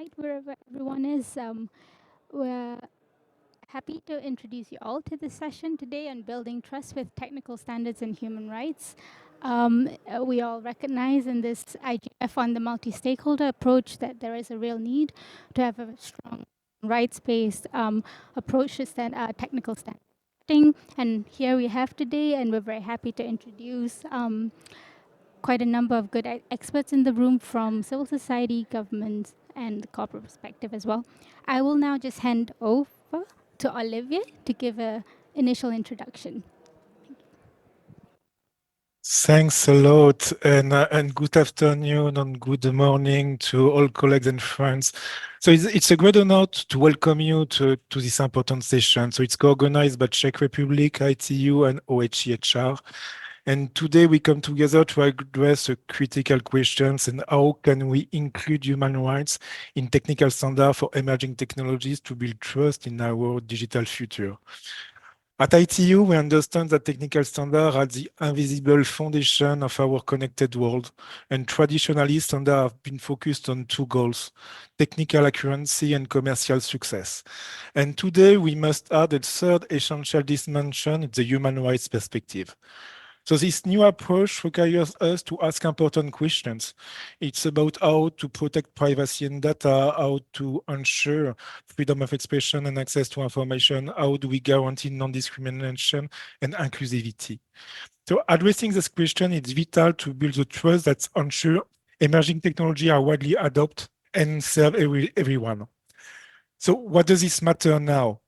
night, wherever everyone is. We're happy to introduce you all to this session today on building trust with technical standards and human rights. We all recognize in this IGF on the multi-stakeholder approach that there is a real need to have a strong rights-based approach to technical standarding. And here we have today, and we're very happy to introduce quite a number of good experts in the room from civil society, governments, and the corporate perspective as well. I will now just hand over to Olivia to give an initial introduction. Thanks a lot, and good afternoon and good morning to all colleagues and friends. So it's a great honor to welcome you to this important session. So it's co-organized by Czech Republic, ITU, and OHEHR. And today we come together to address the critical questions and how can we include human rights in technical standards for emerging technologies to build trust in our digital future. At ITU, we understand that technical standards are the invisible foundation of our connected world, and traditionally standards have been focused on two goals, technical accuracy and commercial success. And today we must add a third essential dimension, the human rights perspective. So this new approach requires us to ask important questions. It's about how to protect privacy and data, how to ensure freedom of expression and access to information, how do we guarantee non-discrimination and inclusivity. So addressing this question is vital to build the trust that ensure emerging technology are widely adopted and serve everyone. So what does this matter now?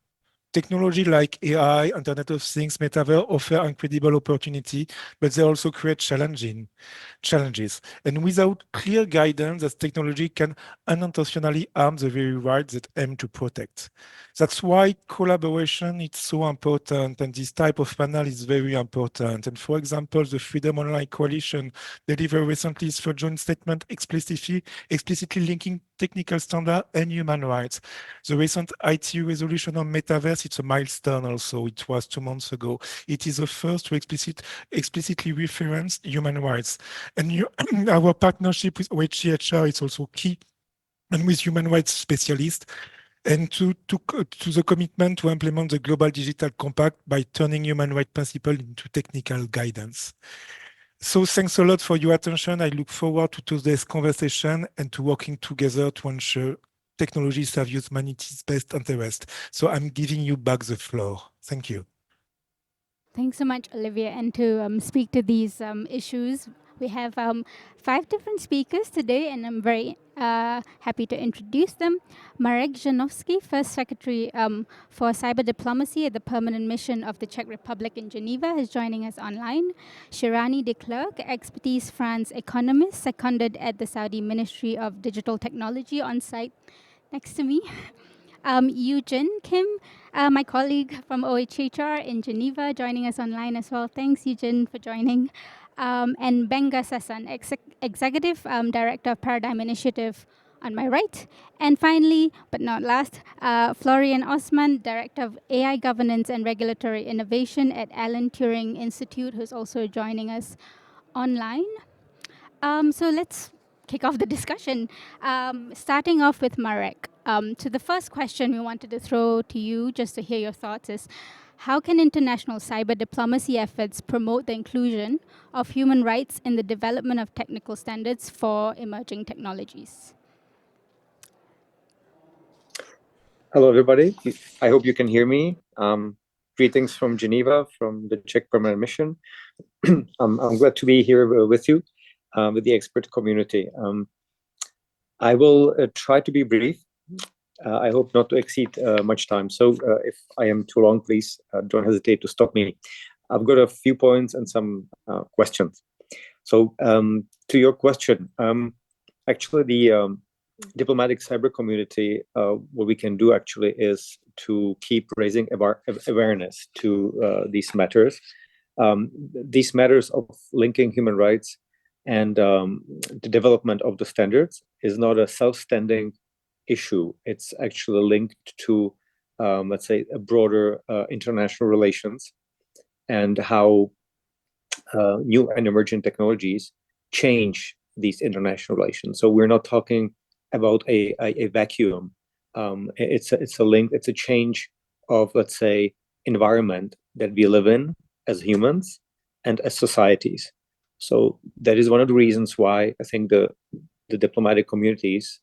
Technology like AI, Internet of Things, Metaverse offer incredible opportunity, but they also create challenges. And without clear guidance, this technology can unintentionally harm the very rights that aim to protect. That's why collaboration is so important, and this type of panel is very important. And for example, the Freedom Online Coalition delivered recently its joint statement explicitly linking technical standard and human rights. The recent ITU resolution on metaverse, it's a milestone also. It was 2 months ago. It is the first to explicitly reference human rights. And our partnership with OHCHR is also key, and with human rights specialists, and to the commitment to implement the Global Digital Compact by turning human rights principles into technical guidance. So thanks a lot for your attention. I look forward to today's conversation and to working together to ensure technology serves humanity's best interest. So I'm giving you back the floor. Thank you. Thanks so much, Olivia. And to speak to these issues, we have 5 different speakers today, and I'm very happy to introduce them. Marek Janowski, First Secretary for Cyber Diplomacy at the Permanent Mission of the Czech Republic in Geneva, is joining us online. Shirani de Klerk, Expertise France economist, seconded at the Saudi Ministry of Digital Technology on site next to me. Eugene Kim, my colleague from OHHR in Geneva, joining us online as well. Thanks, Eugene, for joining. And Benga Sasan, Executive Director of Paradigm Initiative on my right. And finally, but not last, Florian Osman, Director of AI Governance and Regulatory Innovation at Alan Turing Institute, who's also joining us online. So let's kick off the discussion. Starting off with Marek. So the first question we wanted to throw to you, just to hear your thoughts, is how can international cyber diplomacy efforts promote the inclusion of human rights in the development of technical standards for emerging technologies? Hello, everybody. I hope you can hear me. Greetings from Geneva, from the Czech Permanent Mission. I'm glad to be here with you, with the expert community. I will try to be brief. I hope not to exceed much time. So if I am too long, please don't hesitate to stop me. I've got a few points and some questions. So to your question, actually the diplomatic cyber community, what we can do actually is to keep raising awareness to these matters. These matters of linking human rights and the development of the standards is not a self-standing issue. It's actually linked to, let's say, a broader international relations and how new and emerging technologies change these international relations. So we're not talking about a vacuum. It's a link, it's a change of, let's say, environment that we live in as humans and as societies. So that is one of the reasons why I think the diplomatic communities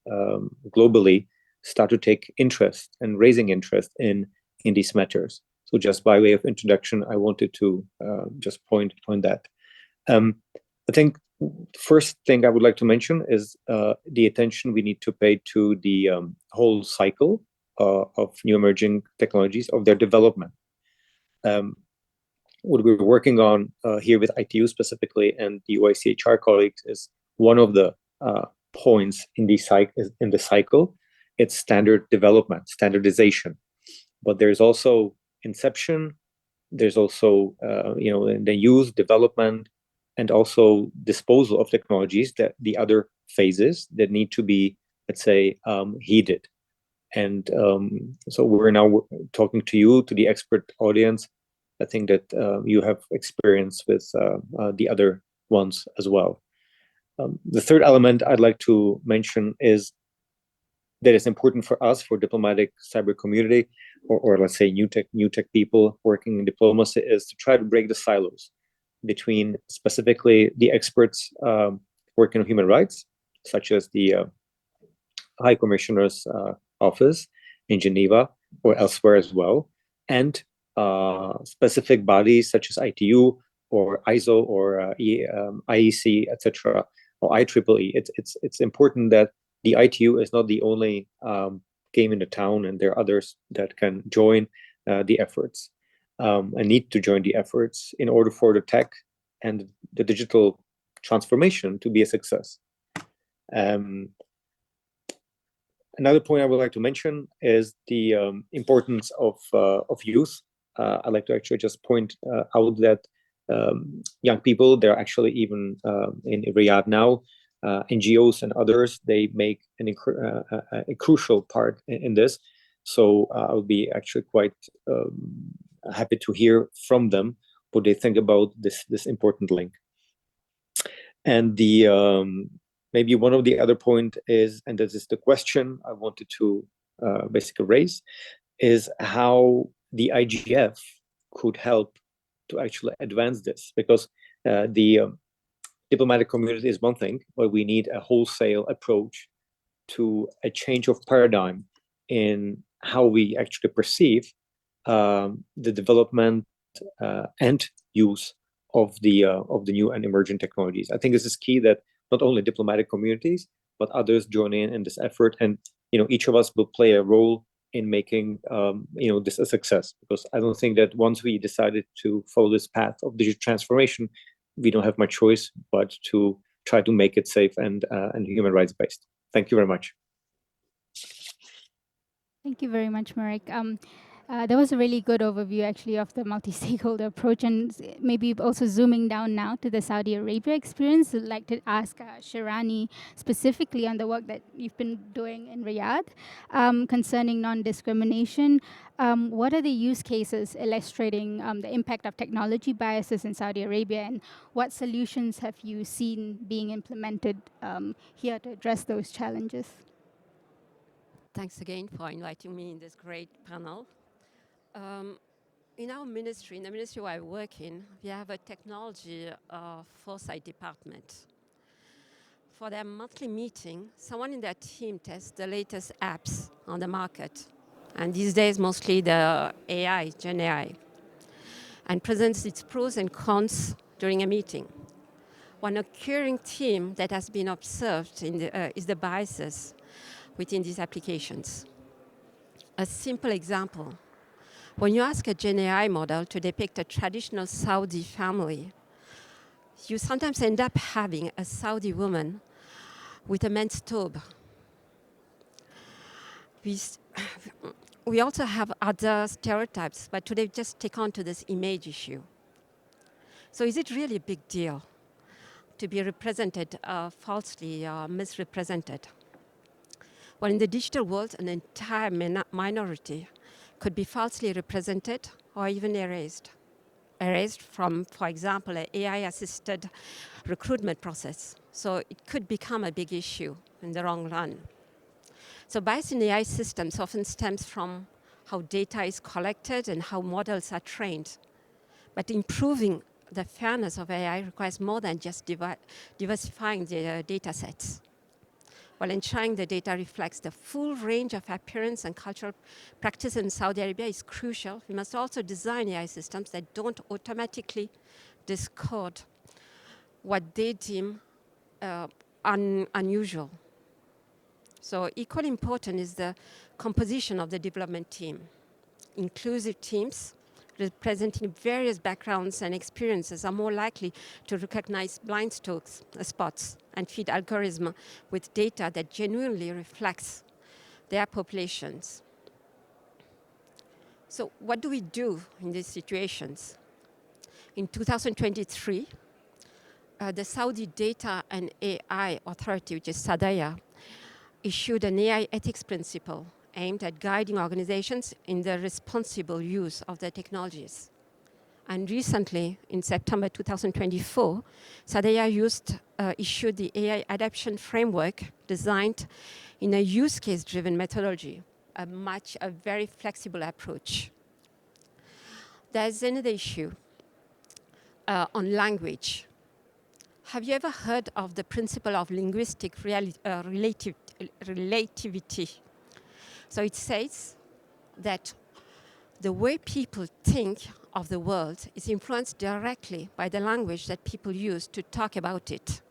globally start to take interest and raising interest in these matters. So just by way of introduction, I wanted to just point that. I think the first thing I would like to mention is the attention we need to pay to the whole cycle of new emerging technologies, of their development. What we're working on here with ITU specifically and the OICHR colleagues is one of the points in the cycle. It's standard development, standardization, but there's also inception. There's also the use, development, and also disposal of technologies, that the other phases that need to be, let's say, heeded. And so we're now talking to you, to the expert audience. I think that you have experience with the other ones as well. The third element I'd like to mention is that it's important for us, for diplomatic cyber community, or let's say new tech people working in diplomacy, is to try to break the silos between specifically the experts working on human rights, such as the High Commissioner's office in Geneva or elsewhere as well, and specific bodies such as ITU or ISO or IEC, etc., or IEEE. It's important that the ITU is not the only game in the town, and there are others that can join the efforts and need to join the efforts in order for the tech and the digital transformation to be a success. Another point I would like to mention is the importance of youth. I'd like to actually just point out that young people, they're actually even in Riyadh now, NGOs and others, they make a crucial part in this. So I would be actually quite happy to hear from them what they think about this important link. And the maybe one of the other point is, and this is the question I wanted to basically raise, is how the IGF could help to actually advance this, because the diplomatic community is one thing, but we need a wholesale approach to a change of paradigm in how we actually perceive the development and use of the new and emerging technologies. I think this is key, that not only diplomatic communities but others join in this effort, and each of us will play a role in making this a success. Because I don't think that once we decided to follow this path of digital transformation, we don't have much choice but to try to make it safe and human rights based. Thank you very much. Thank you very much, Marek. That was a really good overview, actually, of the multi-stakeholder approach, and maybe also zooming down now to the Saudi Arabia experience. I'd like to ask Shirani specifically on the work that you've been doing in Riyadh concerning non-discrimination. What are the use cases illustrating the impact of technology biases in Saudi Arabia, and what solutions have you seen being implemented here to address those challenges? Thanks again for inviting me in this great panel. In our ministry, in the ministry where I work in, we have a technology foresight department. For their monthly meeting, someone in their team tests the latest apps on the market, and these days mostly the AI, Gen AI, and presents its pros and cons during a meeting. One occurring theme that has been observed is the biases within these applications. A simple example: when you ask a Gen AI model to depict a traditional Saudi family, you sometimes end up having a Saudi woman with a men's tobe. We also have other stereotypes, but today just take on to this image issue. So is it really a big deal to be represented falsely or misrepresented? Well, in the digital world, an entire minority could be falsely represented or even erased. Erased from, for example, an AI-assisted recruitment process. So it could become a big issue in the long run. So bias in AI systems often stems from how data is collected and how models are trained. But improving the fairness of AI requires more than just diversifying the data sets. While ensuring the data reflects the full range of appearance and cultural practice in Saudi Arabia is crucial, we must also design AI systems that don't automatically discard what they deem unusual. So equally important is the composition of the development team. Inclusive teams representing various backgrounds and experiences are more likely to recognize blind spots and feed algorithms with data that genuinely reflects their populations. So what do we do in these situations? In 2023, the Saudi Data and AI Authority, which is SADAYA, issued an AI ethics principle aimed at guiding organizations in the responsible use of their technologies. And recently, in September 2024, SADAYA issued the AI adoption framework designed in a use case-driven methodology, a very flexible approach. There's another issue on language. Have you ever heard of the principle of linguistic relativity? So it says that the way people think of the world is influenced directly by the language that people use to talk about it.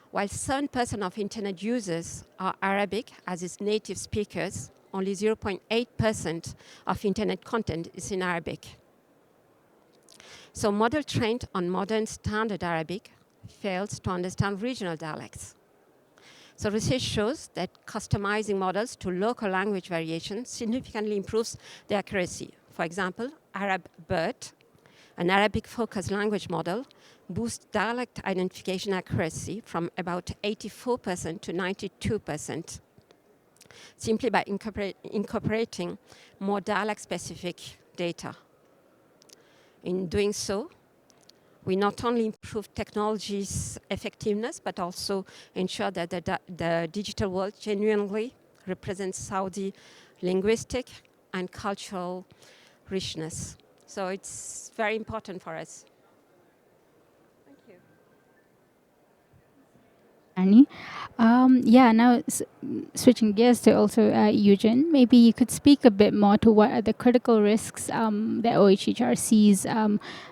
While 7% of internet users are Arabic as its native speakers, only 0.8% of internet content is in Arabic. So model trained on modern standard Arabic fails to understand regional dialects. So research shows that customizing models to local language variation significantly improves the accuracy. For example, ArabBERT, an Arabic-focused language model, boosts dialect identification accuracy from about 84% to 92%, simply by incorporating more dialect-specific data. In doing so, we not only improve technology's effectiveness, but also ensure that the digital world genuinely represents Saudi linguistic and cultural richness. So it's very important for us. Thank you. Annie. Now switching gears to also Eugene, maybe you could speak a bit more to what are the critical risks that OHHR sees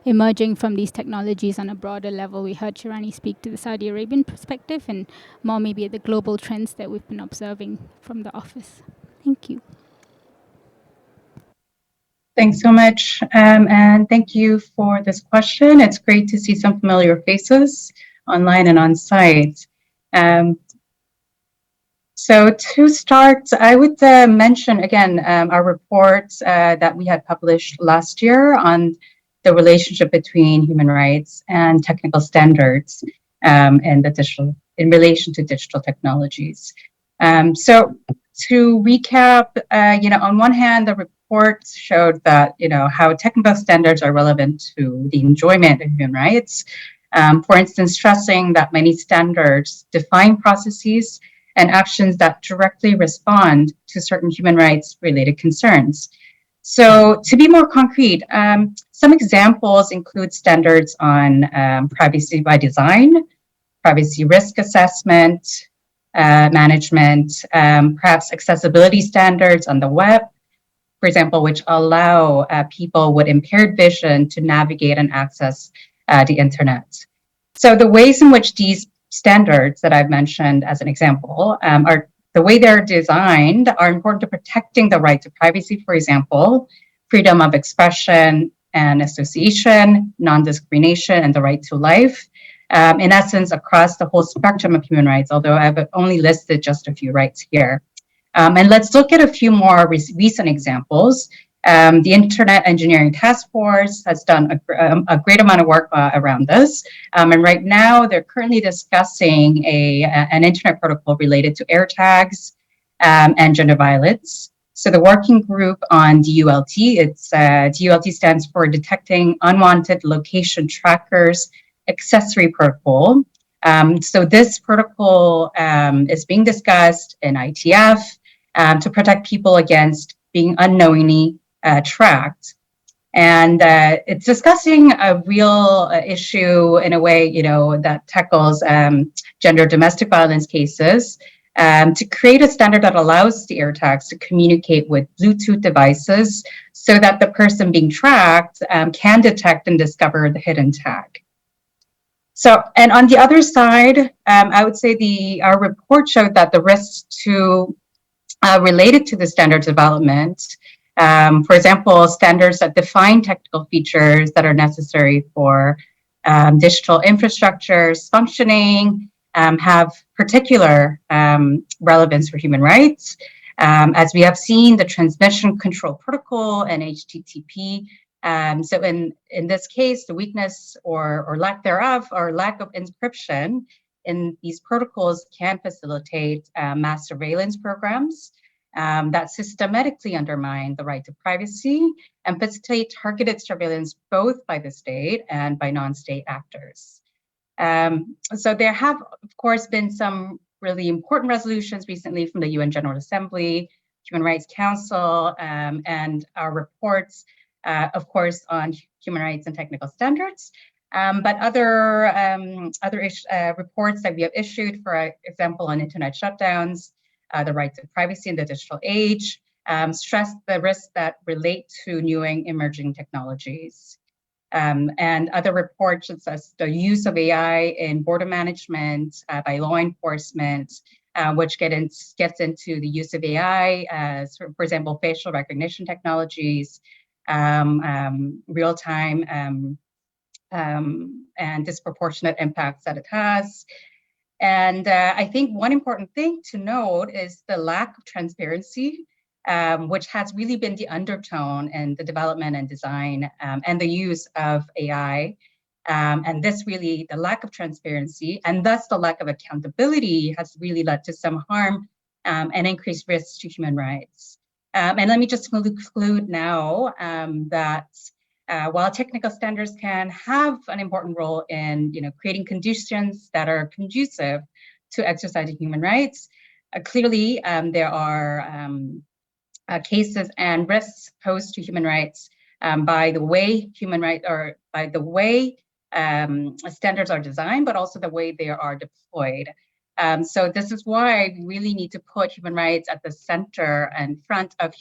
emerging from these technologies on a broader level. We heard Shirani speak to the Saudi Arabian perspective and more maybe at the global trends that we've been observing from the office. Thank you. Thanks so much, and thank you for this question. It's great to see some familiar faces online and on site. So to start, I would mention again our report that we had published last year on the relationship between human rights and technical standards in relation to digital technologies. So to recap, on one hand, the report showed that how technical standards are relevant to the enjoyment of human rights. For instance, stressing that many standards define processes and actions that directly respond to certain human rights related concerns. So to be more concrete, some examples include standards on privacy by design, privacy risk assessment, management, perhaps accessibility standards on the web, for example, which allow people with impaired vision to navigate and access the internet. So the ways in which these standards that I've mentioned as an example are the way they're designed are important to protecting the right to privacy, for example, freedom of expression and association, non-discrimination, and the right to life. In essence, across the whole spectrum of human rights, although I've only listed just a few rights here. And let's look at a few more recent examples. The Internet Engineering Task Force has done a great amount of work around this. And right now, they're currently discussing an internet protocol related to AirTags and gender violence. So the working group on DULT, DULT stands for Detecting Unwanted Location Trackers Accessory Protocol, So this protocol is being discussed in ITF to protect people against being unknowingly tracked. And it's discussing a real issue in a way, that tackles gender domestic violence cases to create a standard that allows the air tags to communicate with Bluetooth devices so that the person being tracked can detect and discover the hidden tag. So, and on the other side, I would say our report showed that the risks related to the standards development, for example, standards that define technical features that are necessary for digital infrastructures functioning, have particular relevance for human rights. As we have seen, the transmission control protocol and HTTP. So in this case, the weakness or lack thereof, or lack of encryption in these protocols can facilitate mass surveillance programs that systematically undermine the right to privacy and facilitate targeted surveillance both by the state and by non-state actors. So there have, of course, been some really important resolutions recently from the UN General Assembly, Human Rights Council, and our reports, of course, on human rights and technical standards. But other reports that we have issued, for example, on internet shutdowns, the right to privacy in the digital age, stress the risks that relate to new and emerging technologies. And other reports such as the use of AI in border management by law enforcement, which gets into the use of AI, for example, facial recognition technologies, real-time and disproportionate impacts that it has. And I think one important thing to note is the lack of transparency, which has really been the undertone in the development and design and the use of AI. And this really, the lack of transparency and thus the lack of accountability has really led to some harm and increased risks to human rights. And let me just conclude now that while technical standards can have an important role in creating conditions that are conducive to exercising human rights, clearly there are cases and risks posed to human rights by the way standards are designed, but also the way they are deployed. So this is why we really need to put human rights at the center and front of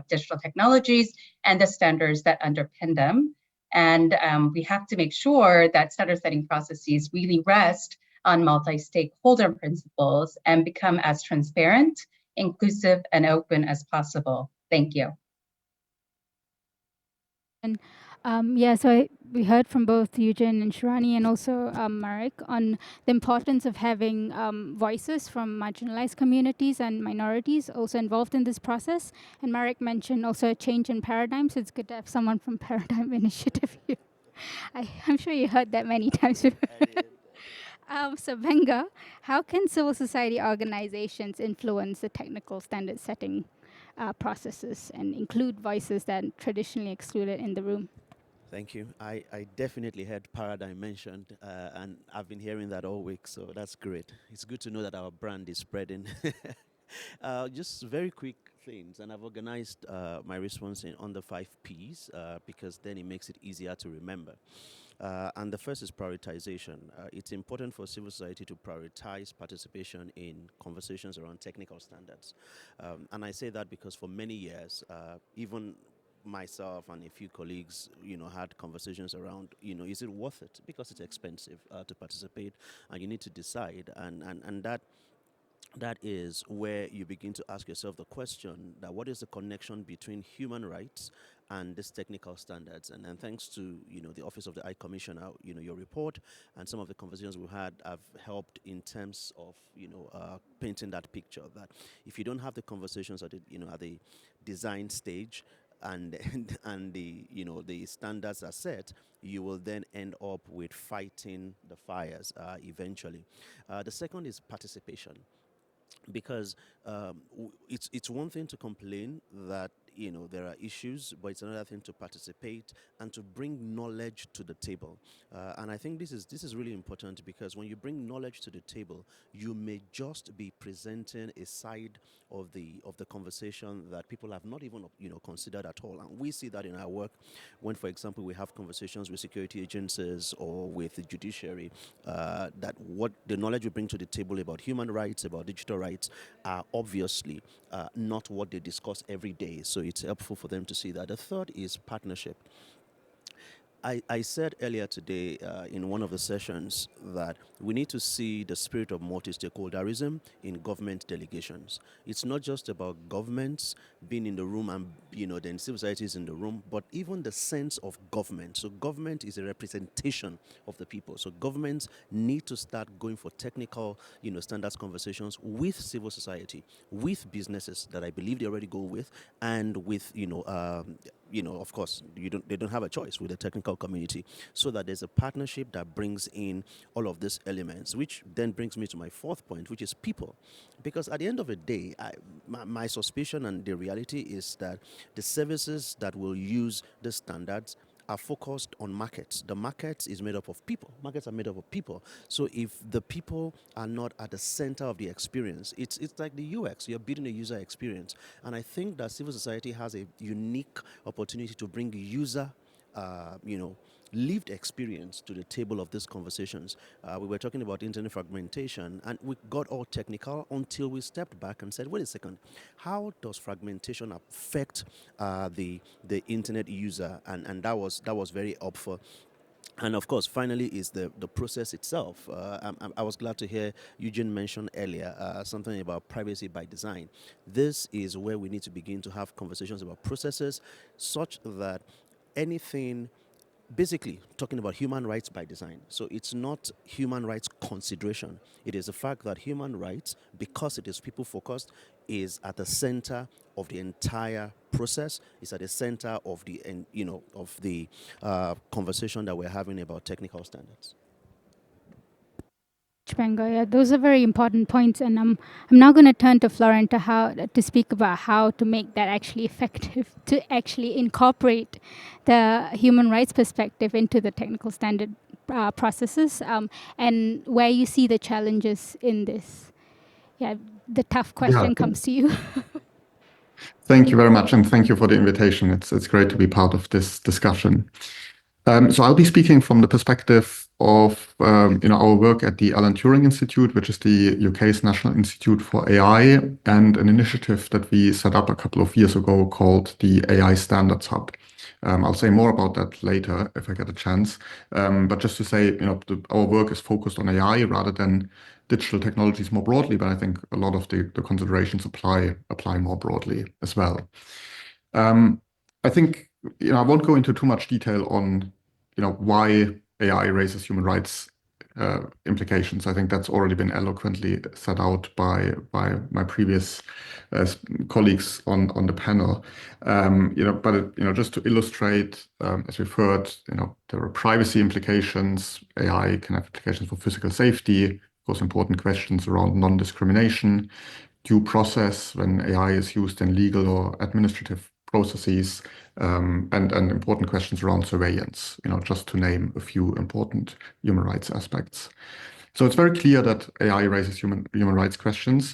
digital technologies and the standards that underpin them. And we have to make sure that standard setting processes really rest on multi-stakeholder principles and become as transparent, inclusive, and open as possible. Thank you. And we heard from both Eugen and Shirani and also Marek on the importance of having voices from marginalized communities and minorities also involved in this process. And Marek mentioned also a change in paradigm, so it's good to have someone from Paradigm Initiative here. I'm sure you heard that many times before. So Venga, how can civil society organizations influence the technical standard setting processes and include voices that are traditionally excluded in the room? Thank you. I definitely heard paradigm mentioned, and I've been hearing that all week, so that's great. It's good to know that our brand is spreading. Just very quick things, and I've organized my response in under 5 Ps because then it makes it easier to remember. And the first is prioritization. It's important for civil society to prioritize participation in conversations around technical standards. And I say that because for many years, even myself and a few colleagues, had conversations around, is it worth it? Because it's expensive to participate, and you need to decide. And that is where you begin to ask yourself the question that what is the connection between human rights and these technical standards? And thanks to the Office of the High Commissioner, your report and some of the conversations we've had have helped in terms of painting that picture that if you don't have the conversations at the design stage and and the standards are set, you will then end up with fighting the fires eventually. The second is participation, because it's one thing to complain that there are issues, but it's another thing to participate and to bring knowledge to the table. And I think this is really important, because when you bring knowledge to the table, you may just be presenting a side of the conversation that people have not even considered at all. And we see that in our work when, for example, we have conversations with security agencies or with the judiciary, that what the knowledge we bring to the table about human rights, about digital rights, are obviously not what they discuss every day. So it's helpful for them to see that. The third is partnership. I said earlier today in one of the sessions that we need to see the spirit of multi-stakeholderism in government delegations. It's not just about governments being in the room and then civil society is in the room, but even the sense of government. So government is a representation of the people. So governments need to start going for technical standards conversations with civil society, with businesses that I believe they already go with, and with of course, they don't have a choice with the technical community, so that there's a partnership that brings in all of these elements, which then brings me to my fourth point, which is people. Because at the end of the day, my suspicion and the reality is that the services that will use the standards are focused on markets. The market is made up of people. Markets are made up of people. So if the people are not at the center of the experience, it's like the UX. You're building a user experience. And I think that civil society has a unique opportunity to bring user, lived experience to the table of these conversations. We were talking about internet fragmentation, and we got all technical until we stepped back and said, wait a second, how does fragmentation affect the internet user? And that was very helpful. And of course, finally, is the process itself. I was glad to hear Eugene mention earlier something about privacy by design. This is where we need to begin to have conversations about processes, such that anything, basically talking about human rights by design. So it's not human rights consideration. It is the fact that human rights, because it is people focused, is at the center of the entire process. It's at the center of the conversation that we're having about technical standards. Chpengo, yeah, those are very important points, and I'm now going to turn to Florent to speak about how to make that actually effective, to actually incorporate the human rights perspective into the technical standard processes, and where you see the challenges in this. Yeah, the tough question comes to you. Thank you very much, and thank you for the invitation. It's great to be part of this discussion. So I'll be speaking from the perspective of our work at the Alan Turing Institute, which is the UK's National Institute for AI, and an initiative that we set up a couple of years ago called the AI Standards Hub. I'll say more about that later if I get a chance. But just to say, our work is focused on AI rather than digital technologies more broadly. But I think a lot of the considerations apply more broadly as well. I think I won't go into too much detail on why AI raises human rights implications. I think that's already been eloquently set out by my previous colleagues on the panel. But just to illustrate, as we've heard, there are privacy implications. AI can have implications for physical safety. Of course, important questions around non-discrimination, due process when AI is used in legal or administrative processes, and important questions around surveillance, just to name a few important human rights aspects. So it's very clear that AI raises human rights questions.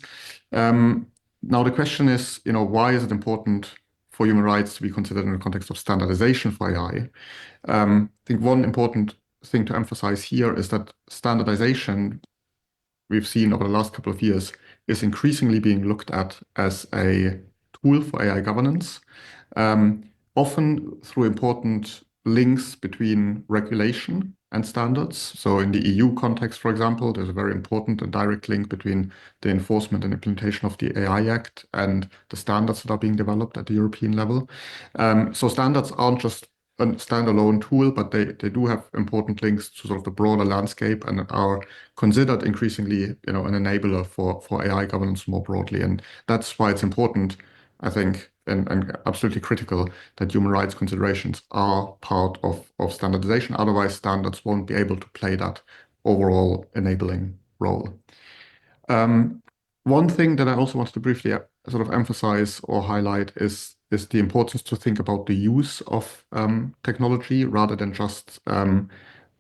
Now the question is, why is it important for human rights to be considered in the context of standardization for AI? I think one important thing to emphasize here is that standardization, we've seen over the last couple of years, is increasingly being looked at as a tool for AI governance, often through important links between regulation and standards. So in the EU context, for example, there's a very important and direct link between the enforcement and implementation of the AI Act and the standards that are being developed at the European level. So standards aren't just a standalone tool, but they do have important links to sort of the broader landscape and are considered increasingly, an enabler for AI governance more broadly. And that's why it's important, I think, and absolutely critical that human rights considerations are part of standardization. Otherwise, standards won't be able to play that overall enabling role. One thing that I also wanted to briefly sort of emphasize or highlight is the importance to think about the use of technology rather than just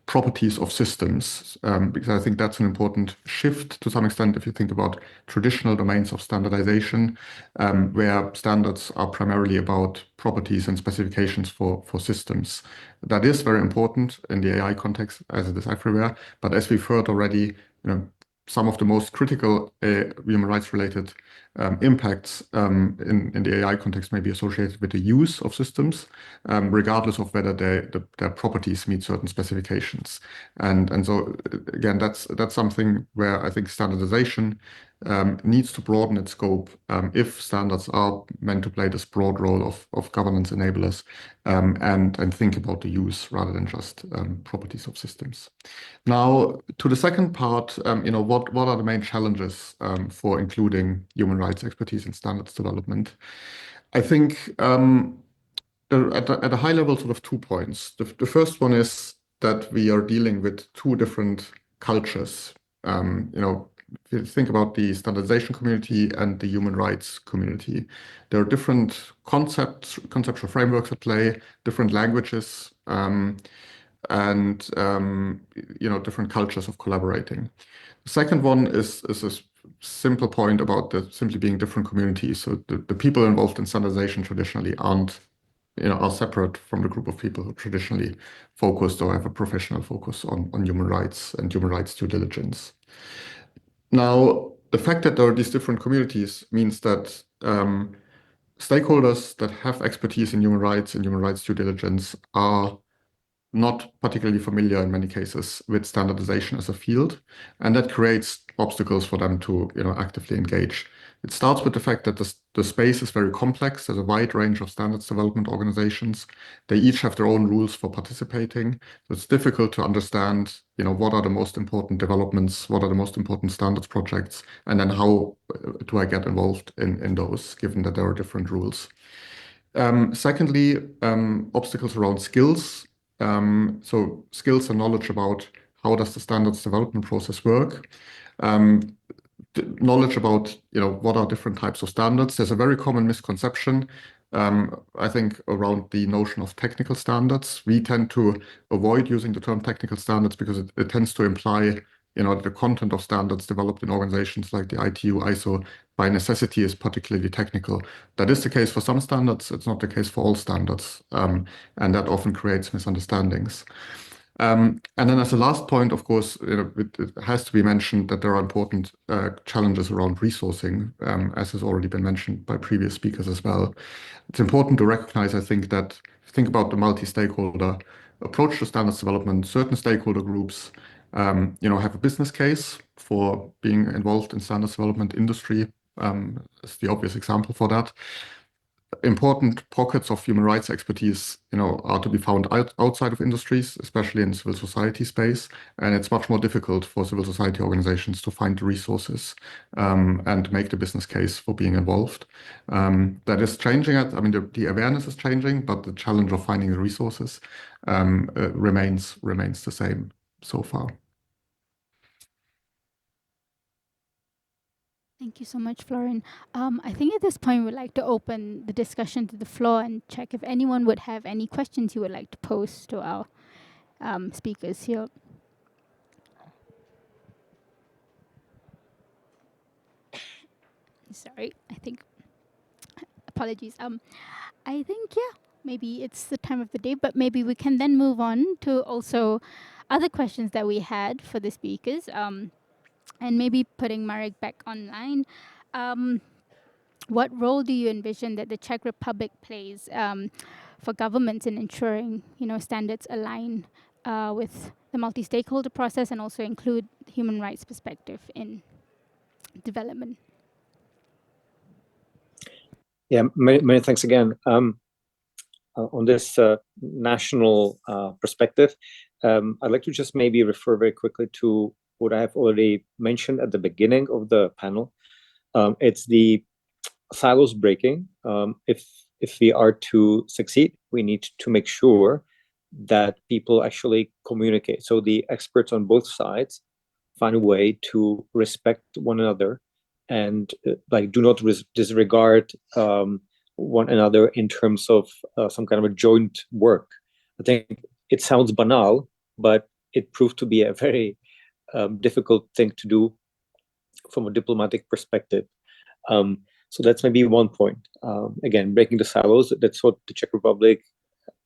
properties of systems, because I think that's an important shift to some extent if you think about traditional domains of standardization, where standards are primarily about properties and specifications for systems. That is very important in the AI context, as it is everywhere. But as we've heard already, some of the most critical human rights related impacts in the AI context may be associated with the use of systems, regardless of whether their properties meet certain specifications. And so again, that's something where I think standardization needs to broaden its scope if standards are meant to play this broad role of governance enablers, and think about the use rather than just properties of systems. Now, to the second part, what are the main challenges for including human rights expertise in standards development? I think at a high level, sort of 2 points. The first one is that we are dealing with 2 different cultures. If you think about the standardization community and the human rights community, there are different conceptual frameworks at play, different languages, and different cultures of collaborating. The second one is a simple point about simply being different communities. So the people involved in standardization traditionally are separate from the group of people who traditionally focused or have a professional focus on human rights and human rights due diligence. Now, the fact that there are these different communities means that stakeholders that have expertise in human rights and human rights due diligence are not particularly familiar in many cases with standardization as a field, and that creates obstacles for them to actively engage. It starts with the fact that the space is very complex. There's a wide range of standards development organizations. They each have their own rules for participating. So it's difficult to understand what are the most important developments, what are the most important standards projects, and then how do I get involved in those, given that there are different rules. Secondly, obstacles around skills. So skills and knowledge about how does the standards development process work. Knowledge about what are different types of standards. There's a very common misconception, I think, around the notion of technical standards. We tend to avoid using the term technical standards because it tends to imply the content of standards developed in organizations like the ITU, ISO, by necessity is particularly technical. That is the case for some standards. It's not the case for all standards, and that often creates misunderstandings. And then as a last point, of course, it has to be mentioned that there are important challenges around resourcing, as has already been mentioned by previous speakers as well. It's important to recognize, I think, that if you think about the multi-stakeholder approach to standards development, certain stakeholder groups have a business case for being involved in standards development. Industry is the obvious example for that. Important pockets of human rights expertise, are to be found outside of industries, especially in civil society space. And it's much more difficult for civil society organizations to find the resources and make the business case for being involved. That is changing. The awareness is changing, but the challenge of finding the resources remains the same so far. Thank you so much, Florian. I think at this point we'd like to open the discussion to the floor and check if anyone would have any questions you would like to pose to our speakers here. Sorry, apologies. I think, maybe it's the time of the day, but maybe we can then move on to also other questions that we had for the speakers. And maybe putting Marek back online. What role do you envision that the Czech Republic plays for governments in ensuring standards align with the multi-stakeholder process and also include human rights perspective in development? Yeah, many thanks again. On this national perspective, I'd like to just maybe refer very quickly to what I have already mentioned at the beginning of the panel. It's the silos breaking. If we are to succeed, we need to make sure that people actually communicate. So the experts on both sides find a way to respect one another and like do not disregard one another in terms of some kind of a joint work. I think it sounds banal, but it proved to be a very difficult thing to do from a diplomatic perspective. So that's maybe one point. Again, breaking the silos, that's what the Czech Republic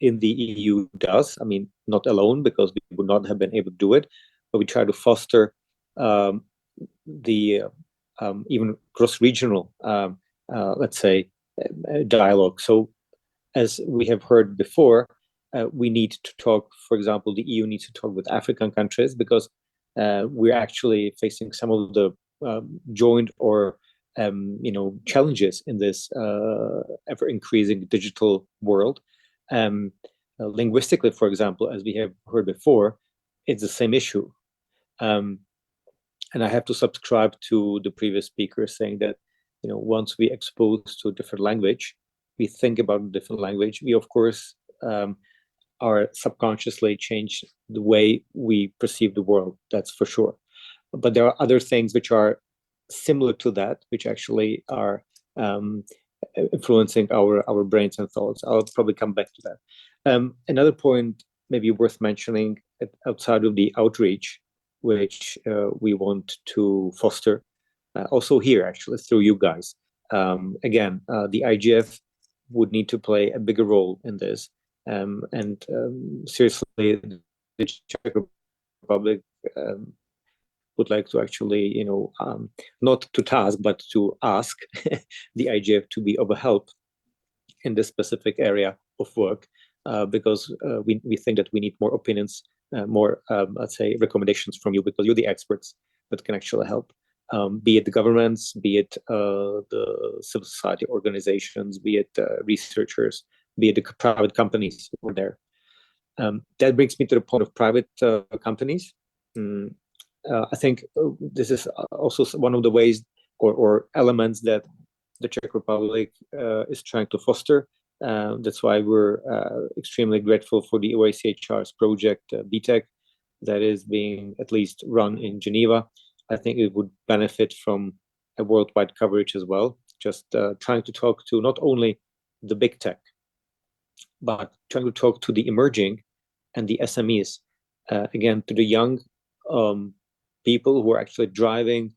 in the EU does. I mean, not alone, because we would not have been able to do it, but we try to foster the even cross-regional, let's say, dialogue. So as we have heard before, we need to talk, for example, the EU needs to talk with African countries, because we're actually facing some of the joint or challenges in this ever increasing digital world. Linguistically, for example, as we have heard before, it's the same issue. And I have to subscribe to the previous speaker saying that, once we expose to a different language, we think about a different language, we of course are subconsciously change the way we perceive the world. That's for sure. But there are other things which are similar to that, which actually are influencing our brains and thoughts. I'll probably come back to that. Another point maybe worth mentioning outside of the outreach, which we want to foster, also here actually through you guys. Again, the IGF would need to play a bigger role in this. And seriously, the Czech Republic would like to actually, not to task, but to ask the IGF to be of a help in this specific area of work, because we think that we need more opinions, more, let's say, recommendations from you, because you're the experts that can actually help. Be it the governments, be it the civil society organizations, be it researchers, be it the private companies who are there. That brings me to the point of private companies. I think this is also one of the ways or elements that the Czech Republic is trying to foster. That's why we're extremely grateful for the OACHR's project BTEC that is being at least run in Geneva. I think it would benefit from a worldwide coverage as well, just trying to talk to not only the big tech, but trying to talk to the emerging and the SMEs, again, to the young people who are actually driving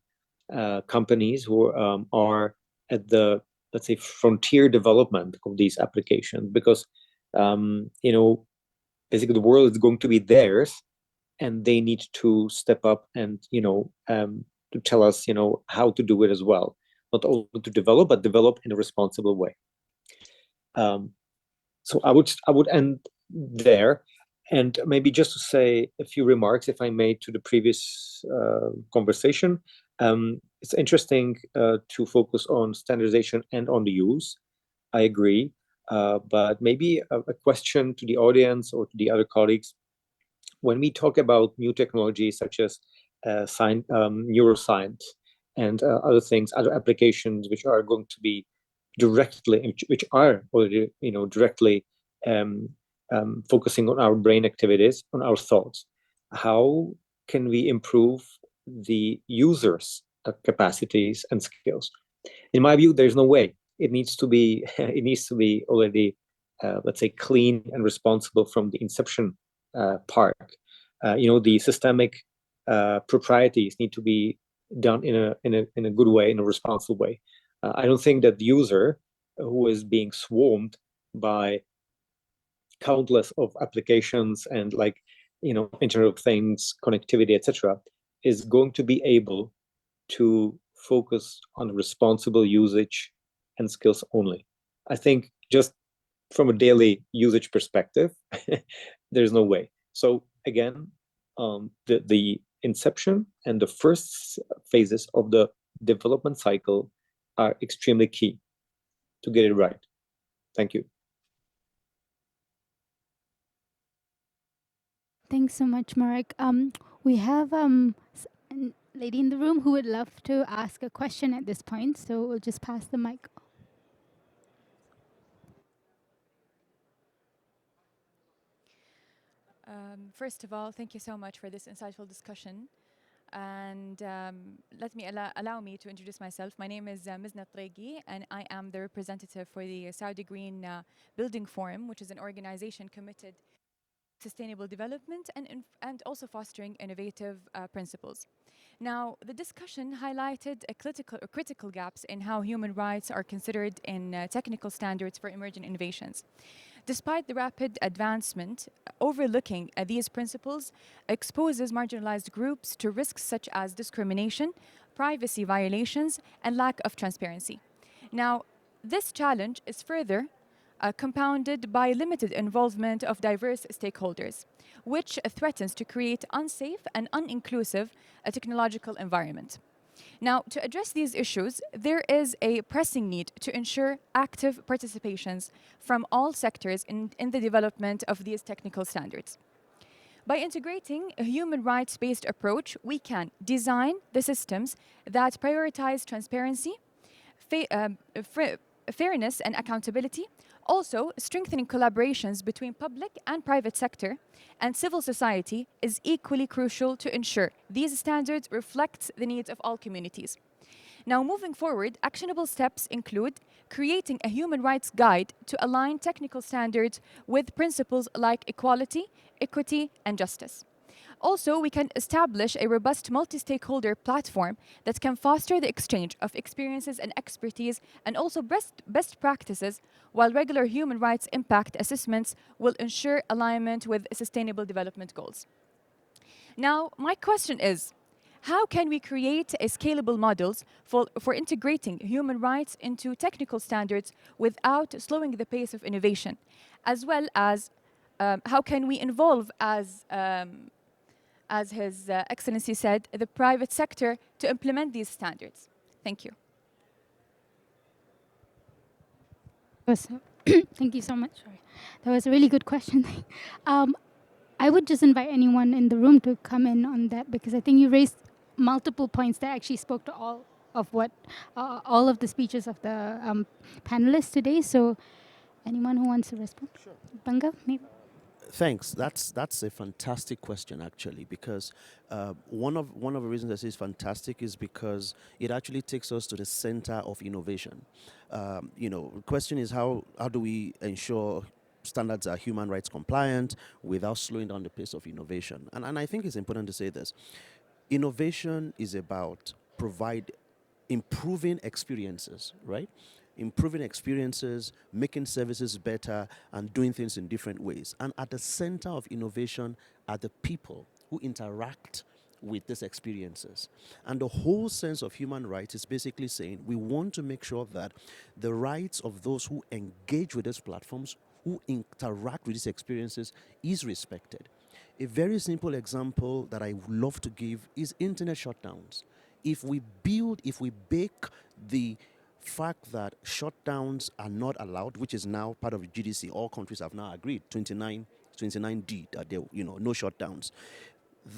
companies who are at the, let's say, frontier development of these applications, because basically the world is going to be theirs, and they need to step up and to tell us how to do it as well, not only to develop, but develop in a responsible way. So I would end there, and maybe just to say a few remarks, if I may, to the previous conversation. It's interesting to focus on standardization and on the use. I agree, but maybe a question to the audience or to the other colleagues. When we talk about new technologies such as neuroscience and other things, other applications which are going to be directly, which are already directly focusing on our brain activities, on our thoughts, how can we improve the users' capacities and skills? In my view, there's no way. It needs to be already, let's say, clean and responsible from the inception part. The systemic proprieties need to be done in a good way, in a responsible way. I don't think that the user who is being swarmed by countless of applications and Internet of Things, connectivity, etc., is going to be able to focus on responsible usage and skills only. I think just from a daily usage perspective, there's no way. So again, the inception and the first phases of the development cycle are extremely key to get it right. Thank you. Thanks so much, Marek. We have a lady in the room who would love to ask a question at this point, so we'll just pass the mic. First of all, thank you so much for this insightful discussion. And let me allow me to introduce myself. My name is Mizna Tregi, and I am the representative for the Saudi Green Building Forum, which is an organization committed to sustainable development and also fostering innovative principles. Now, the discussion highlighted critical gaps in how human rights are considered in technical standards for emerging innovations. Despite the rapid advancement, overlooking these principles exposes marginalized groups to risks such as discrimination, privacy violations, and lack of transparency. Now, this challenge is further compounded by limited involvement of diverse stakeholders, which threatens to create unsafe and uninclusive technological environment. Now, to address these issues, there is a pressing need to ensure active participations from all sectors in the development of these technical standards. By integrating a human rights-based approach, we can design the systems that prioritize transparency, fairness and accountability, also strengthening collaborations between public and private sector and civil society is equally crucial to ensure these standards reflect the needs of all communities. Now, moving forward, actionable steps include creating a human rights guide to align technical standards with principles like equality, equity, and justice. Also, we can establish a robust multi-stakeholder platform that can foster the exchange of experiences and expertise and also best practices, while regular human rights impact assessments will ensure alignment with sustainable development goals. Now, my question is, how can we create a scalable models for integrating human rights into technical standards without slowing the pace of innovation, as well as how can we involve, as His Excellency said, the private sector to implement these standards? Thank you. Thank you so much. Sorry. That was a really good question. I would just invite anyone in the room to come in on that, because I think you raised multiple points that actually spoke to all of the speeches of the panelists today. So anyone who wants to respond? Sure. Banga, maybe? Thanks. That's a fantastic question, actually, because one of the reasons I say it's fantastic is because it actually takes us to the center of innovation. The question is how do we ensure standards are human rights compliant without slowing down the pace of innovation? And I think it's important to say this. Innovation is about improving experiences, right? Improving experiences, making services better, and doing things in different ways. And at the center of innovation are the people who interact with these experiences. And the whole sense of human rights is basically saying we want to make sure that the rights of those who engage with these platforms, who interact with these experiences, is respected. A very simple example that I would love to give is internet shutdowns. If we bake the fact that shutdowns are not allowed, which is now part of the GDC, all countries have now agreed, 29D, that no shutdowns.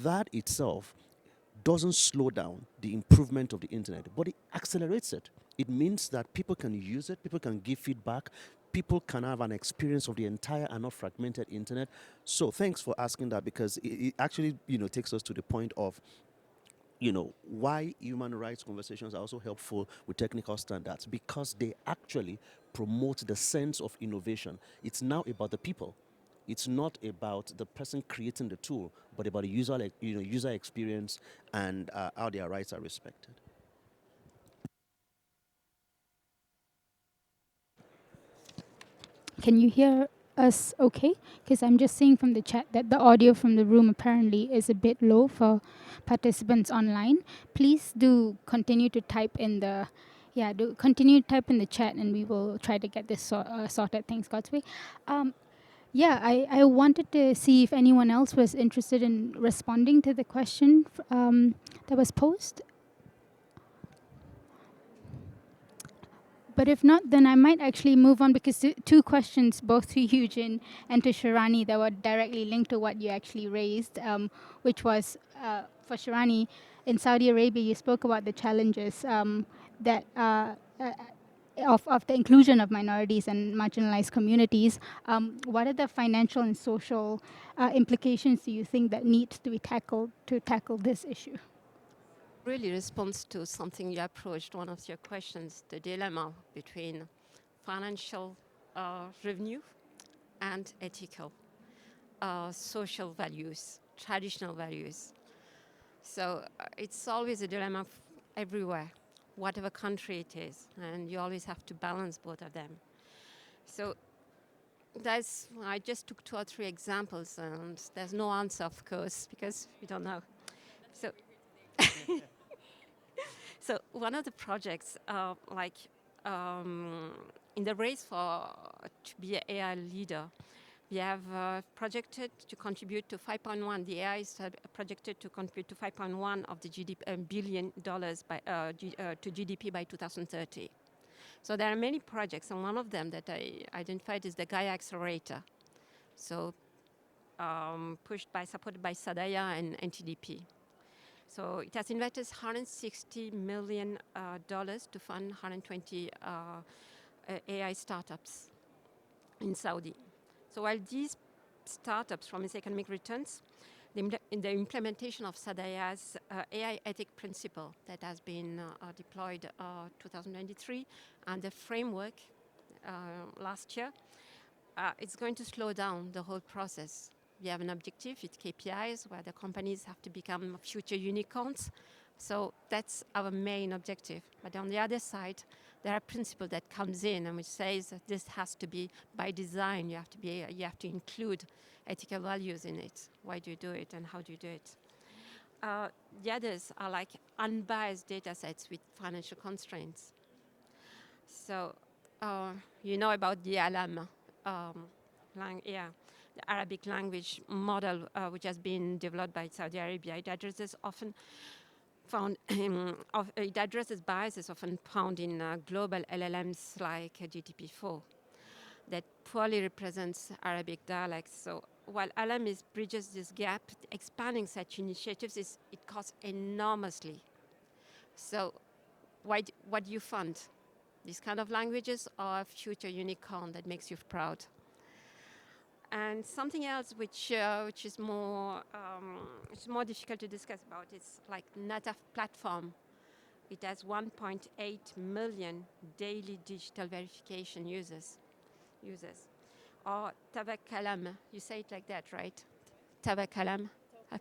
That itself doesn't slow down the improvement of the internet, but it accelerates it. It means that people can use it, people can give feedback, people can have an experience of the entire and not fragmented internet. So thanks for asking that, because it actually takes us to the point of why human rights conversations are also helpful with technical standards, because they actually promote the sense of innovation. It's now about the people. It's not about the person creating the tool, but about the user experience and how their rights are respected. Can you hear us okay? Because I'm just seeing from the chat that the audio from the room apparently is a bit low for participants online. Please do continue to type in the chat, and we will try to get this sorted. Thanks, Godspeed. I wanted to see if anyone else was interested in responding to the question that was posed. But if not, then I might actually move on, because two questions, both to Eugene and to Shirani, that were directly linked to what you actually raised, which was, for Shirani, in Saudi Arabia, you spoke about the challenges that of the inclusion of minorities and marginalized communities. What are the financial and social implications do you think that needs to be tackled to tackle this issue? really responds to something you approached, one of your questions, the dilemma between financial revenue and ethical, social values, traditional values. So it's always a dilemma everywhere, whatever country it is, and you always have to balance both of them. So I just took 2 or 3 examples, and there's no answer, of course, because we don't know. So, so one of the projects, in the race to be an AI leader, we have projected to contribute to 5.1. The AI is projected to contribute to 5.1 of the GDP, billion dollars to GDP by 2030. So there are many projects, and one of them that I identified is the Gaia Accelerator. So supported by Sadaya and NTDP. So it has invested $160 million to fund 120 AI startups in Saudi. So while these startups promise economic returns, in the implementation of Sadaya's AI ethic principle that has been deployed 2023 and the framework last year, it's going to slow down the whole process. We have an objective, it's KPIs, where the companies have to become future unicorns. So that's our main objective. But on the other side, there are principles that comes in and which says that this has to be by design. You have to include ethical values in it. Why do you do it and how do you do it? The others are like unbiased data sets with financial constraints. So you know about the ALAM, the Arabic language model, which has been developed by Saudi Arabia. It addresses it addresses biases often found in global LLMs like GTP4 that poorly represents Arabic dialects. So while ALAM bridges this gap, expanding such initiatives it costs enormously. So what do you fund? These kind of languages or a future unicorn that makes you proud? And something else which is more difficult to discuss about is like NATAF platform. It has 1.8 million daily digital verification users. Or Tabak Kalam, you say it like that, right? Tabak Kalam,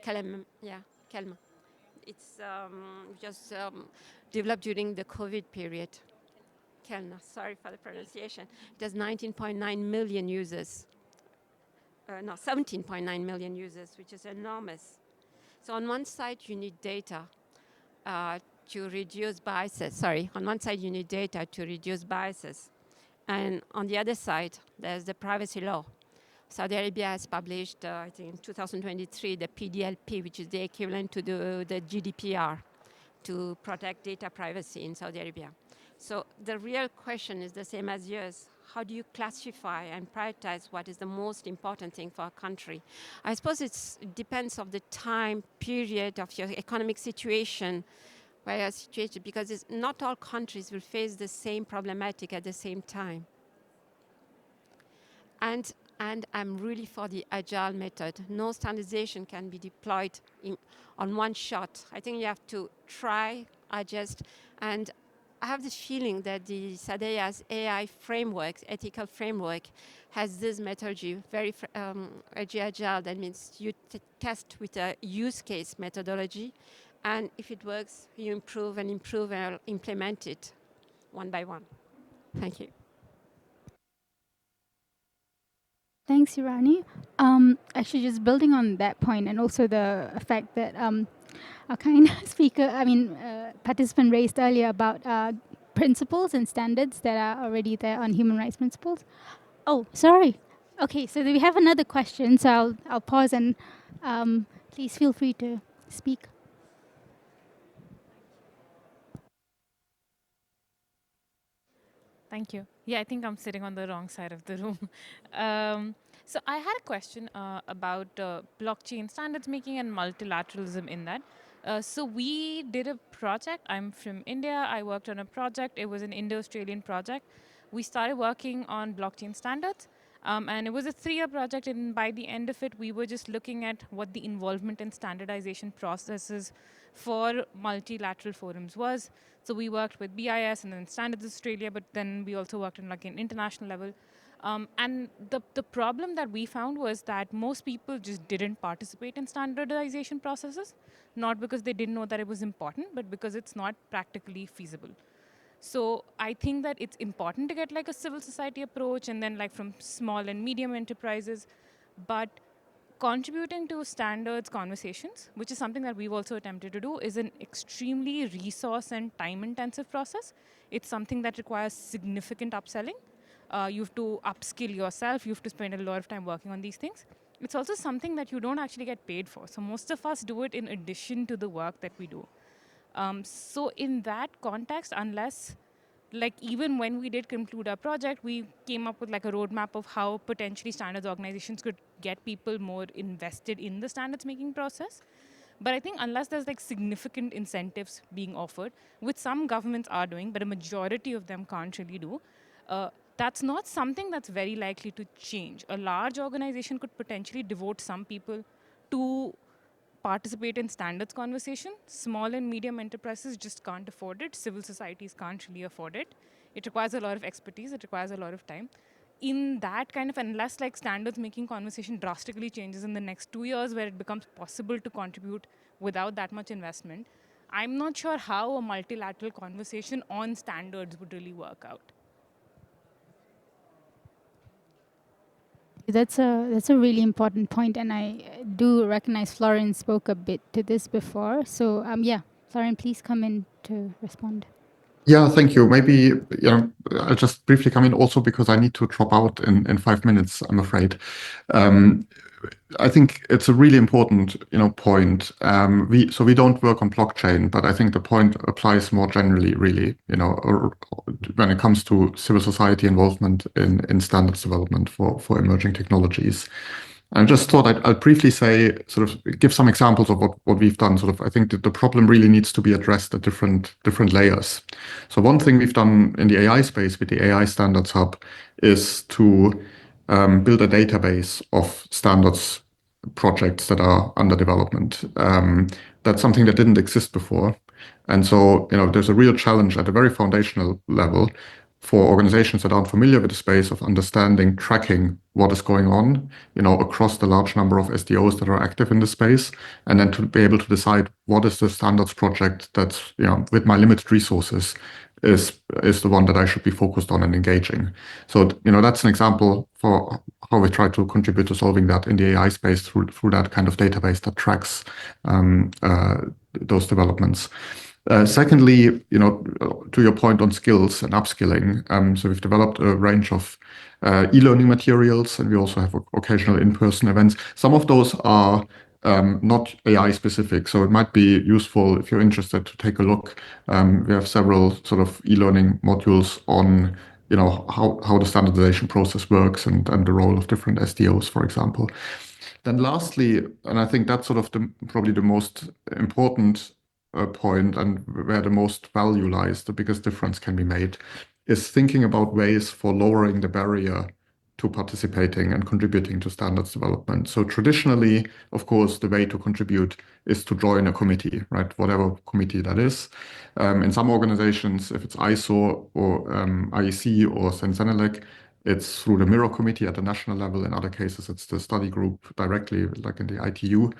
Kalam, yeah, Kalm. It's just developed during the COVID period. Kelna, sorry for the pronunciation. It has 19.9 million users. 17.9 million users, which is enormous. So on one side, you need data to reduce biases. On one side, you need data to reduce biases. And on the other side, there's the privacy law. Saudi Arabia has published, I think in 2023, the PDLP, which is the equivalent to the GDPR, to protect data privacy in Saudi Arabia. So the real question is the same as yours. How do you classify and prioritize what is the most important thing for a country? I suppose it depends on the time period of your economic situation, where you're situated, because not all countries will face the same problematic at the same time. And I'm really for the agile method. No standardization can be deployed on one shot. I think you have to try, adjust, and I have this feeling that the Sadaya's AI framework, ethical framework, has this methodology, very agile. That means you test with a use case methodology, and if it works, you improve and implement it one by one. Thank you. Thanks, Irani. Actually, just building on that point, and also the fact that our kind participant raised earlier about principles and standards that are already there on human rights principles. Oh, sorry. Okay, so we have another question, so I'll pause and please feel free to speak. Thank you. Yeah, I think I'm sitting on the wrong side of the room. So I had a question about blockchain standards making and multilateralism in that. So we did a project. I'm from India. I worked on a project. It was an Indo-Australian project. We started working on blockchain standards. And it was a 3-year project, and by the end of it, we were just looking at what the involvement in standardization processes for multilateral forums was. So we worked with BIS and then Standards Australia, but then we also worked on like an international level. And the problem that we found was that most people just didn't participate in standardization processes, not because they didn't know that it was important, but because it's not practically feasible. So I think that it's important to get like a civil society approach and then like from small and medium enterprises, but contributing to standards conversations, which is something that we've also attempted to do, is an extremely resource and time intensive process. It's something that requires significant upselling. You have to upskill yourself, you have to spend a lot of time working on these things. It's also something that you don't actually get paid for. So most of us do it in addition to the work that we do. So in that context, unless, like even when we did conclude our project, we came up with like a roadmap of how potentially standards organizations could get people more invested in the standards making process. But I think unless there's like significant incentives being offered, which some governments are doing, but a majority of them can't really do, that's not something that's very likely to change. A large organization could potentially devote some people to participate in standards conversation. Small and medium enterprises just can't afford it. Civil societies can't really afford it. It requires a lot of expertise. It requires a lot of time. In that kind of, unless like standards making conversation drastically changes in the next 2 years where it becomes possible to contribute without that much investment, I'm not sure how a multilateral conversation on standards would really work out. That's a really important point, and I do recognize Florence spoke a bit to this before. So yeah, Florence, please come in to respond. Yeah, thank you. Maybe I'll just briefly come in also because I need to drop out in 5 minutes, I'm afraid. I think it's a really important point. We don't work on blockchain, but I think the point applies more generally, really, when it comes to civil society involvement in standards development for emerging technologies. I just thought I'd briefly say, sort of give some examples of what we've done. Sort of, I think that the problem really needs to be addressed at different layers. So one thing we've done in the AI space with the AI Standards Hub is to build a database of standards projects that are under development. That's something that didn't exist before. And so, there's a real challenge at a very foundational level for organizations that aren't familiar with the space of understanding, tracking what is going on, across the large number of SDOs that are active in the space, and then to be able to decide what is the standards project that, with my limited resources, is the one that I should be focused on and engaging. So, that's an example for how we try to contribute to solving that in the AI space through that kind of database that tracks those developments. Secondly, to your point on skills and upskilling, so we've developed a range of e-learning materials, and we also have occasional in-person events. Some of those are not AI specific, so it might be useful if you're interested to take a look. We have several sort of e-learning modules on how the standardization process works and the role of different SDOs, for example. Then lastly, and I think that's sort of probably the most important point and where the most value lies, the biggest difference can be made, is thinking about ways for lowering the barrier to participating and contributing to standards development. So traditionally, of course, the way to contribute is to join a committee, right? Whatever committee that is. In some organizations, if it's ISO or IEC or Sensenelec, it's through the mirror committee at the national level. In other cases, it's the study group directly, like in the ITU.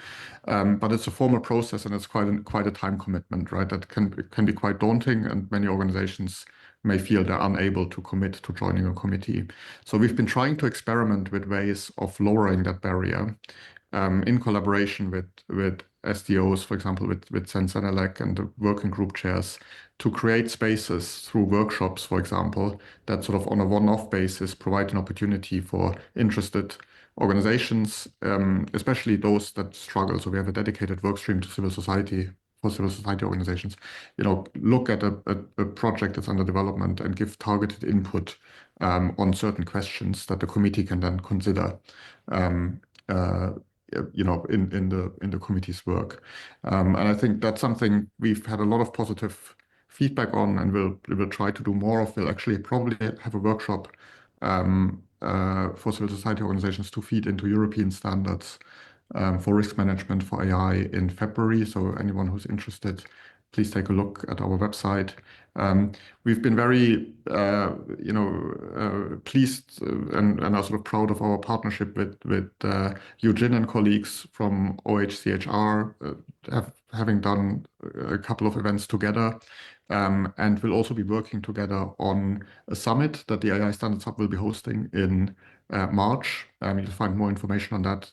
But it's a formal process, and it's quite a time commitment, right? That can be quite daunting, and many organizations may feel they're unable to commit to joining a committee. So we've been trying to experiment with ways of lowering that barrier in collaboration with SDOs, for example, with Sensenelec and the working group chairs, to create spaces through workshops, for example, that sort of on a one-off basis provide an opportunity for interested organizations, especially those that struggle. So we have a dedicated work stream to civil society for civil society organizations, look at a project that's under development and give targeted input on certain questions that the committee can then consider in the committee's work. And I think that's something we've had a lot of positive feedback on, and we will try to do more of. We'll actually probably have a workshop for civil society organizations to feed into European standards for risk management for AI in February. So anyone who's interested, please take a look at our website. We've been very, pleased and are sort of proud of our partnership with Eugene and colleagues from OHCHR, having done a couple of events together. And we'll also be working together on a summit that the AI Standards Hub will be hosting in March. You'll find more information on that.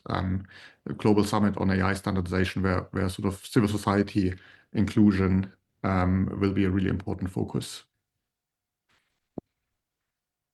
A global summit on AI standardization, where sort of civil society inclusion will be a really important focus.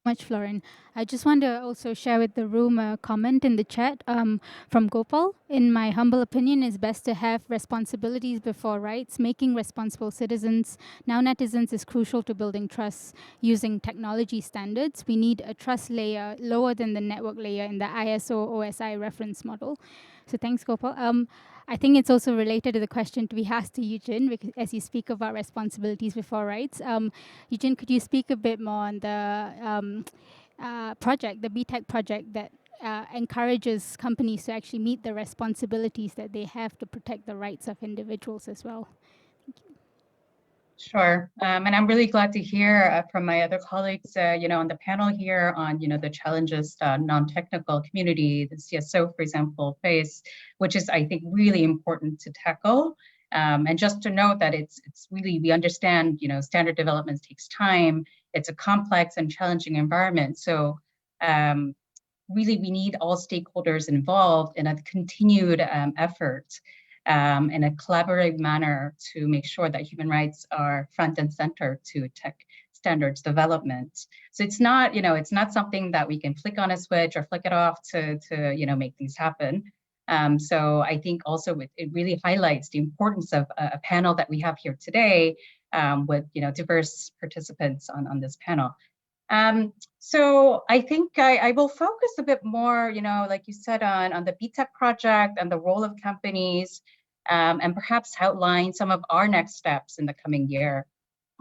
Much, Florin. I just want to also share with the room a comment in the chat from Gopal. In my humble opinion, it's best to have responsibilities before rights. Making responsible citizens, now netizens, is crucial to building trust using technology standards. We need a trust layer lower than the network layer in the ISO OSI reference model. So thanks, Gopal. I think it's also related to the question to be asked to Eugene, because as you speak about responsibilities before rights. Eugene, could you speak a bit more on the project, the BTEC project that encourages companies to actually meet the responsibilities that they have to protect the rights of individuals as well? Sure. And I'm really glad to hear from my other colleagues, on the panel here on, the challenges non-technical community, the CSO, for example, face, which is, I think, really important to tackle. And just to note that it's really, we understand, standard development takes time. It's a complex and challenging environment. So really, we need all stakeholders involved in a continued effort in a collaborative manner to make sure that human rights are front and center to tech standards development. So it's not, it's not something that we can flick on a switch or flick it off to make things happen. So I think also it really highlights the importance of a panel that we have here today with diverse participants on this panel. So I think I will focus a bit more, like you said, on the BTEC project and the role of companies, and perhaps outline some of our next steps in the coming year.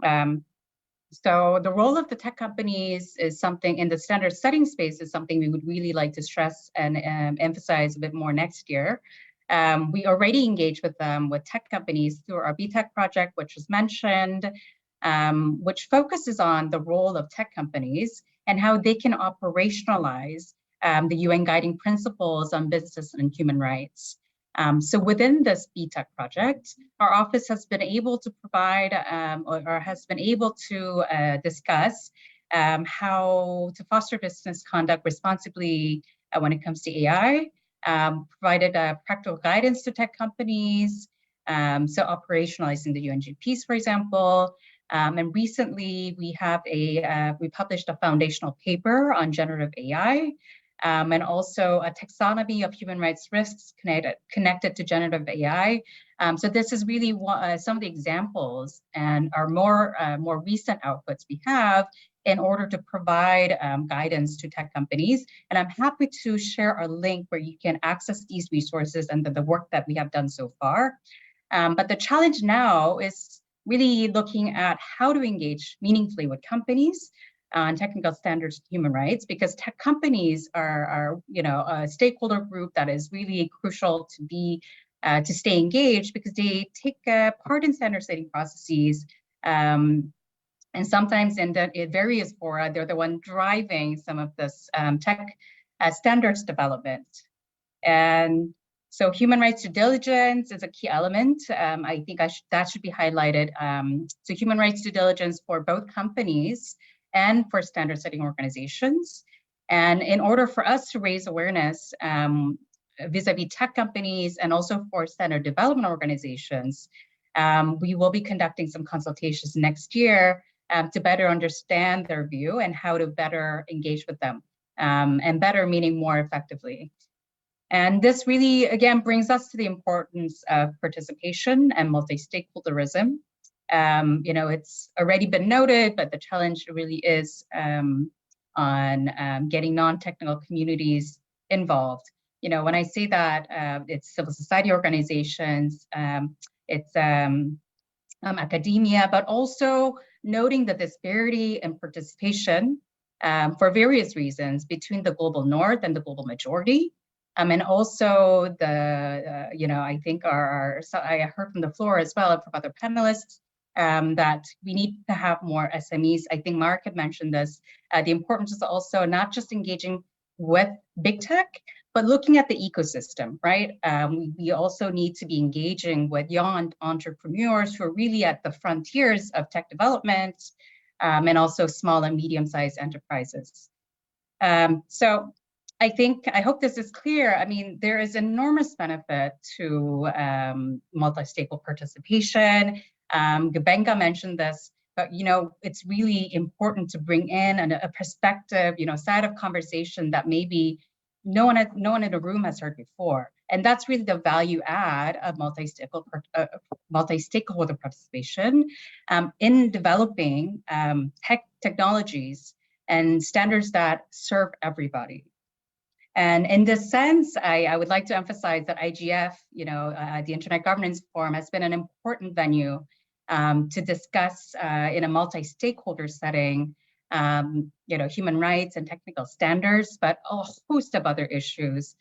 So the role of the tech companies is something in the standard setting space is something we would really like to stress and emphasize a bit more next year. We already engage with tech companies through our BTEC project, which was mentioned, which focuses on the role of tech companies and how they can operationalize the UN guiding principles on business and human rights. So within this BTEC project, our office has been able to provide or has been able to discuss how to foster business conduct responsibly when it comes to AI, provided practical guidance to tech companies, so operationalizing the UNGPs, for example. And recently we published a foundational paper on generative AI, and also a taxonomy of human rights risks connected to generative AI. So this is really some of the examples and our more recent outputs we have in order to provide guidance to tech companies. And I'm happy to share a link where you can access these resources and the work that we have done so far. But the challenge now is really looking at how to engage meaningfully with companies on technical standards of human rights, because tech companies are a stakeholder group that is really crucial to stay engaged, because they take part in standard setting processes, and sometimes in various fora, they're the one driving some of this tech standards development. And so human rights due diligence is a key element. I think that should be highlighted. So human rights due diligence for both companies and for standard setting organizations. And in order for us to raise awareness vis-a-vis tech companies and also for standard development organizations, we will be conducting some consultations next year to better understand their view and how to better engage with them, and better meaning more effectively. And this really, again, brings us to the importance of participation and multi-stakeholderism. It's already been noted, but the challenge really is on getting non-technical communities involved. When I say that, it's civil society organizations, it's academia, but also noting the disparity in participation for various reasons between the global north and the global majority. And also the, I think so I heard from the floor as well from other panelists that we need to have more SMEs. I think Mark had mentioned this. The importance is also not just engaging with big tech, but looking at the ecosystem, right? We also need to be engaging with young entrepreneurs who are really at the frontiers of tech development, and also small and medium-sized enterprises. So I hope this is clear. I mean, there is enormous benefit to multi-stakeholder participation. Gabenga mentioned this, but it's really important to bring in a perspective, side of conversation that maybe no one in the room has heard before. And that's really the value add of multi-stakeholder participation in developing technologies and standards that serve everybody. And in this sense, I would like to emphasize that IGF, the Internet Governance Forum, has been an important venue to discuss in a multi-stakeholder setting, human rights and technical standards, but a host of other issues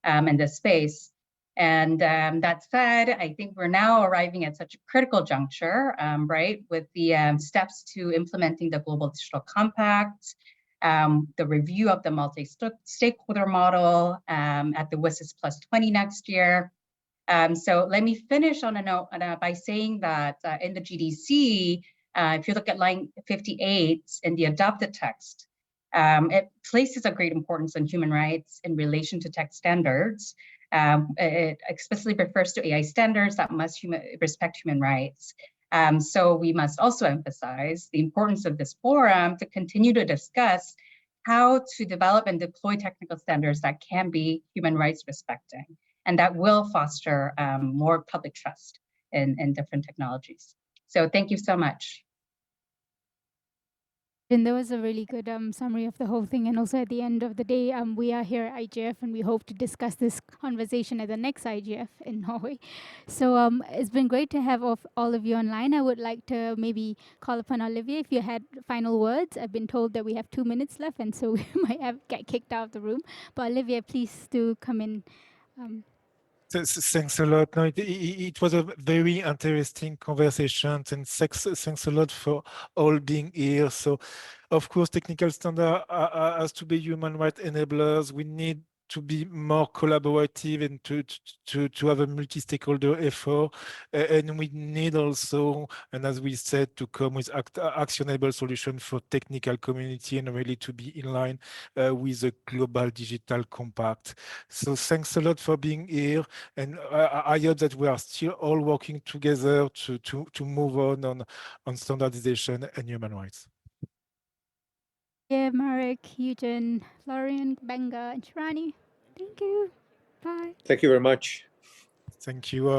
in this space. And that said, I think we're now arriving at such a critical juncture, right, with the steps to implementing the Global Digital Compact, the review of the multi-stakeholder model at the WSIS Plus 20 next year. So let me finish on a note by saying that in the GDC, if you look at line 58 in the adopted text, it places a great importance on human rights in relation to tech standards. It explicitly refers to AI standards that must respect human rights. So we must also emphasize the importance of this forum to continue to discuss how to develop and deploy technical standards that can be human rights respecting and that will foster more public trust in different technologies. So thank you so much. And there was a really good summary of the whole thing. And also at the end of the day, we are here at IGF and we hope to discuss this conversation at the next IGF in Norway. So it's been great to have all of you online. I would like to maybe call upon Olivier if you had final words. I've been told that we have 2 minutes left and so we might get kicked out of the room. But Olivier, please do come in. Thanks a lot. No, it was a very interesting conversation, and thanks a lot for all being here. So, of course, technical standard has to be human rights enablers. We need to be more collaborative and to have a multi-stakeholder effort. And we need also, and as we said, to come with actionable solution for technical community and really to be in line with the global digital compact. So thanks a lot for being here. And I hope that we are still all working together to move on standardization and human rights. Yeah, Marek, Eugen, Florian, Benga, and Shirani. Thank you. Bye. Thank you very much. Thank you all.